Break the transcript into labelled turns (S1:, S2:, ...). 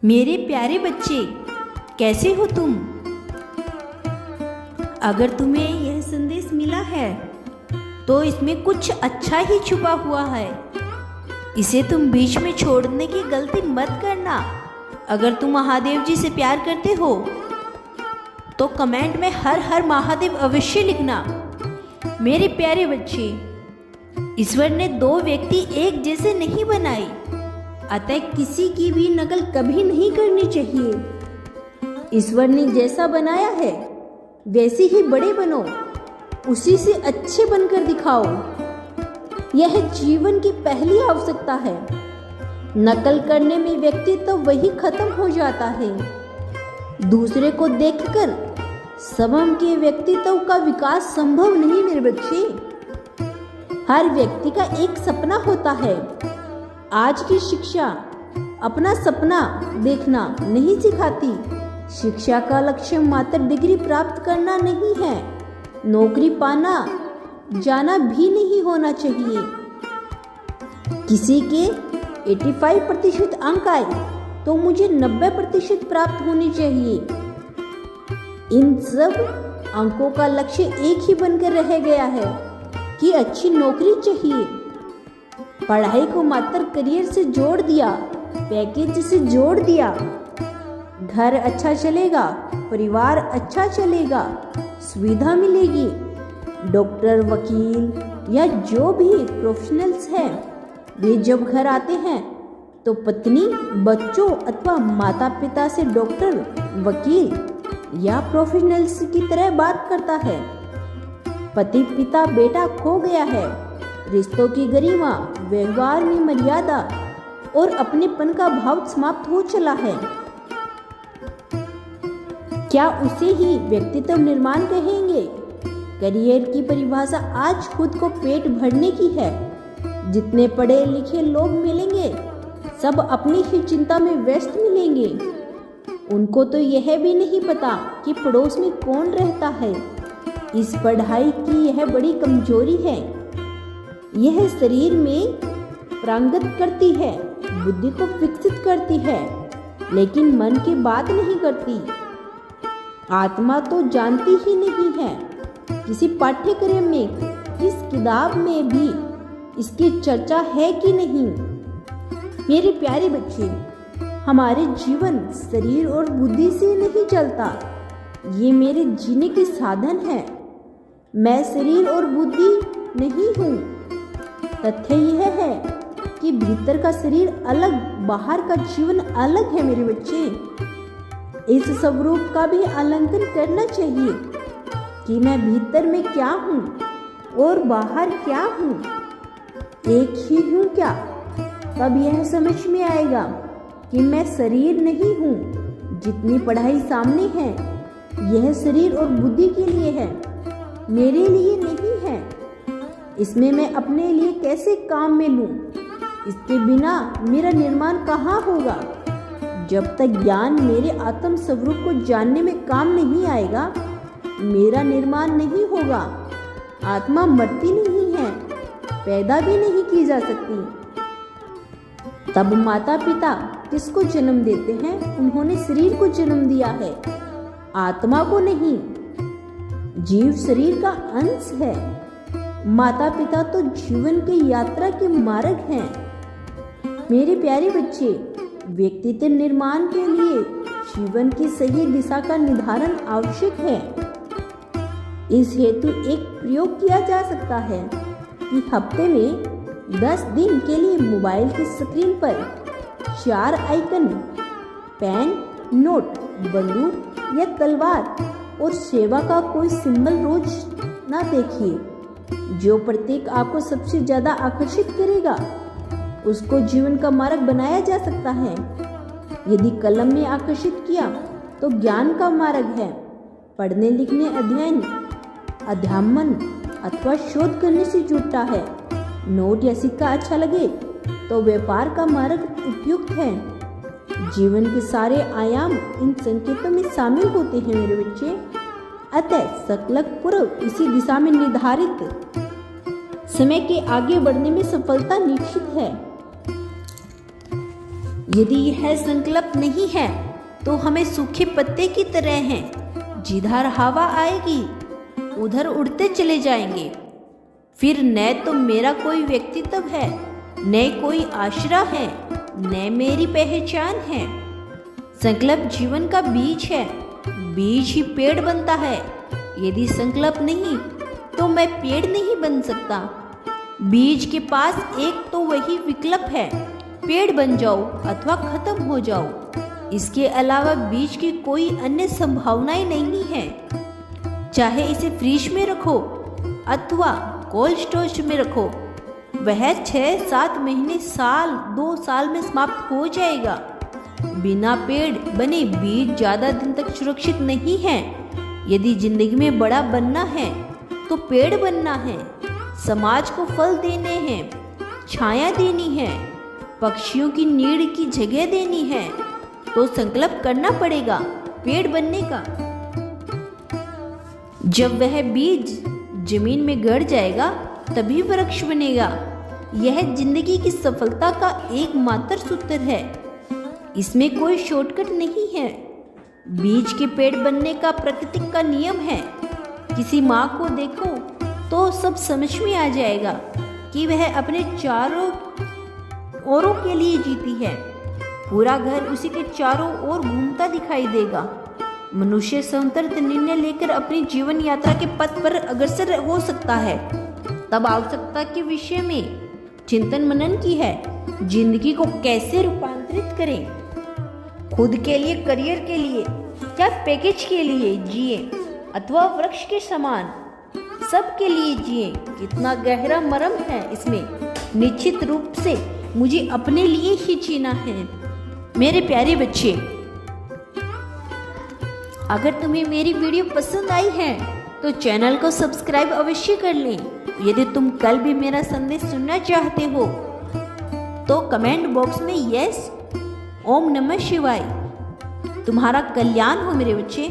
S1: मेरे प्यारे बच्चे, कैसे हो तुम? अगर तुम्हें यह संदेश मिला है तो इसमें कुछ अच्छा ही छुपा हुआ है। इसे तुम बीच में छोड़ने की गलती मत करना। अगर तुम महादेव जी से प्यार करते हो तो कमेंट में हर हर महादेव अवश्य लिखना। मेरे प्यारे बच्चे, ईश्वर ने दो व्यक्ति एक जैसे नहीं बनाए, अतः किसी की भी नकल कभी नहीं करनी चाहिए। ईश्वर ने जैसा बनाया है वैसे ही बड़े बनो, उसी से अच्छे बनकर दिखाओ। यह जीवन की पहली आवश्यकता है। नकल करने में व्यक्तित्व वही खत्म हो जाता है। दूसरे को देखकर स्वयं के व्यक्तित्व का विकास संभव नहीं मेरे बच्चे। हर व्यक्ति का एक सपना होता है। आज की शिक्षा अपना सपना देखना नहीं सिखाती। शिक्षा का लक्ष्य मात्र डिग्री प्राप्त करना नहीं है, नौकरी पाना जाना भी नहीं होना चाहिए। किसी के 85% अंक आए तो मुझे 90% प्राप्त होने चाहिए। इन सब अंकों का लक्ष्य एक ही बनकर रह गया है कि अच्छी नौकरी चाहिए। पढ़ाई को मात्र करियर से जोड़ दिया, पैकेज से जोड़ दिया। घर अच्छा चलेगा, परिवार अच्छा चलेगा, सुविधा मिलेगी। डॉक्टर, वकील या जो भी प्रोफेशनल्स हैं, वे जब घर आते हैं तो पत्नी बच्चों अथवा माता पिता से डॉक्टर, वकील या प्रोफेशनल्स की तरह बात करता है। पति पिता बेटा खो गया है। रिश्तों की गरिमा, व्यवहार में मर्यादा और अपनेपन का भाव समाप्त हो चला है। क्या उसे ही व्यक्तित्व निर्माण कहेंगे? करियर की परिभाषा आज खुद को पेट भरने की है। जितने पढ़े लिखे लोग मिलेंगे सब अपनी ही चिंता में व्यस्त मिलेंगे। उनको तो यह भी नहीं पता कि पड़ोस में कौन रहता है। इस पढ़ाई की यह बड़ी कमजोरी है। यह शरीर में प्रांगत करती है, बुद्धि को विकसित करती है, लेकिन मन की बात नहीं करती। आत्मा तो जानती ही नहीं है। किसी पाठ्यक्रम में, किस किताब में भी इसकी चर्चा है कि नहीं? मेरे प्यारे बच्चे, हमारे जीवन शरीर और बुद्धि से नहीं चलता। ये मेरे जीने के साधन है। मैं शरीर और बुद्धि नहीं हूँ। तथ्य यह है कि भीतर का शरीर अलग, बाहर का जीवन अलग है मेरे बच्चे। इस स्वरूप का भी आलंकन करना चाहिए कि मैं भीतर में क्या हूँ और बाहर क्या हूँ, एक ही हूँ क्या? तब यह समझ में आएगा कि मैं शरीर नहीं हूँ। जितनी पढ़ाई सामने है यह शरीर और बुद्धि के लिए है, मेरे लिए नहीं है। इसमें मैं अपने लिए कैसे काम में लूँ? इसके बिना मेरा निर्माण कहाँ होगा? जब तक ज्ञान मेरे आत्म स्वरूप को जानने में काम नहीं आएगा, मेरा निर्माण नहीं होगा। आत्मा मरती नहीं है, पैदा भी नहीं की जा सकती। तब माता पिता किसको जन्म देते हैं? उन्होंने शरीर को जन्म दिया है, आत्मा को नहीं। जीव शरीर का अंश है। माता पिता तो जीवन की यात्रा के मार्ग हैं। मेरे प्यारे बच्चे, व्यक्तित्व निर्माण के लिए जीवन की सही दिशा का निर्धारण आवश्यक है। इस हेतु एक प्रयोग किया जा सकता है कि हफ्ते में 10 दिन के लिए मोबाइल की स्क्रीन पर 4 आइकन, पेन, नोट, बंदूक या तलवार और सेवा का कोई सिंबल रोज ना देखिए। जो प्रतीक आपको सबसे ज्यादा आकर्षित करेगा उसको जीवन का मार्ग बनाया जा सकता है। यदि कलम ने आकर्षित किया तो ज्ञान का मार्ग है। पढ़ने लिखने, अध्ययन, अध्यापन अथवा शोध करने से जुड़ता है। नोट या सिक्का अच्छा लगे तो व्यापार का मार्ग उपयुक्त है। जीवन के सारे आयाम इन संकेतों में शामिल होते हैं मेरे बच्चे। अतः सकलक पूर्व इसी दिशा में निर्धारित समय के आगे बढ़ने में सफलता निश्चित है। यदि यह संकल्प नहीं है तो हमें सूखे पत्ते की तरह हैं, जिधर हवा आएगी उधर उड़ते चले जाएंगे। फिर न तो मेरा कोई व्यक्तित्व है, न कोई आश्रय है, न मेरी पहचान है। संकल्प जीवन का बीज है, बीज ही पेड़ बनता है। यदि संकल्प नहीं तो मैं पेड़ नहीं बन सकता। बीज के पास एक तो वही विकल्प है, पेड़ बन जाओ अथवा खत्म हो जाओ। इसके अलावा बीज की कोई अन्य संभावनाएं नहीं है। चाहे इसे फ्रिज में रखो अथवा कोल्ड स्टोरेज में रखो, वह 6-7 महीने, साल, 2 साल में समाप्त हो जाएगा। बिना पेड़ बने बीज ज़्यादा दिन तक सुरक्षित नहीं है। यदि जिंदगी में बड़ा बनना है तो पेड़ बनना है, समाज को फल देने हैं, छाया देनी है, पक्षियों की नीड़ की जगह देनी है, तो संकल्प करना पड़ेगा पेड़ बनने का। जब वह बीज जमीन में गड़ जाएगा तभी वृक्ष बनेगा। यह जिंदगी की सफलता का एकमात्र सूत्र है। इसमें कोई शॉर्टकट नहीं है। बीज के पेड़ बनने का प्रकृति का नियम है। किसी माँ को देखो तो सब समझ में आ जाएगा कि वह अपने चारों ओरों के लिए जीती है। पूरा घर उसी के चारों ओर घूमता दिखाई देगा। मनुष्य स्वतंत्र निर्णय लेकर अपनी जीवन यात्रा के पथ पर अग्रसर हो सकता है। तब आवश्यकता के विषय में चिंतन मनन की है। जिंदगी को कैसे रूपांतरित करें, खुद के लिए, करियर के लिए या पैकेज के लिए जिए अथवा वृक्ष के समान सबके लिए जिए। कितना गहरा मर्म है इसमें। निश्चित रूप से मुझे अपने लिए ही जीना है। मेरे प्यारे बच्चे, अगर तुम्हें मेरी वीडियो पसंद आई है तो चैनल को सब्सक्राइब अवश्य कर लें। यदि तुम कल भी मेरा संदेश सुनना चाहते हो तो कमेंट बॉक्स में यस, ओम नमः शिवाय। तुम्हारा कल्याण हो मेरे बच्चे।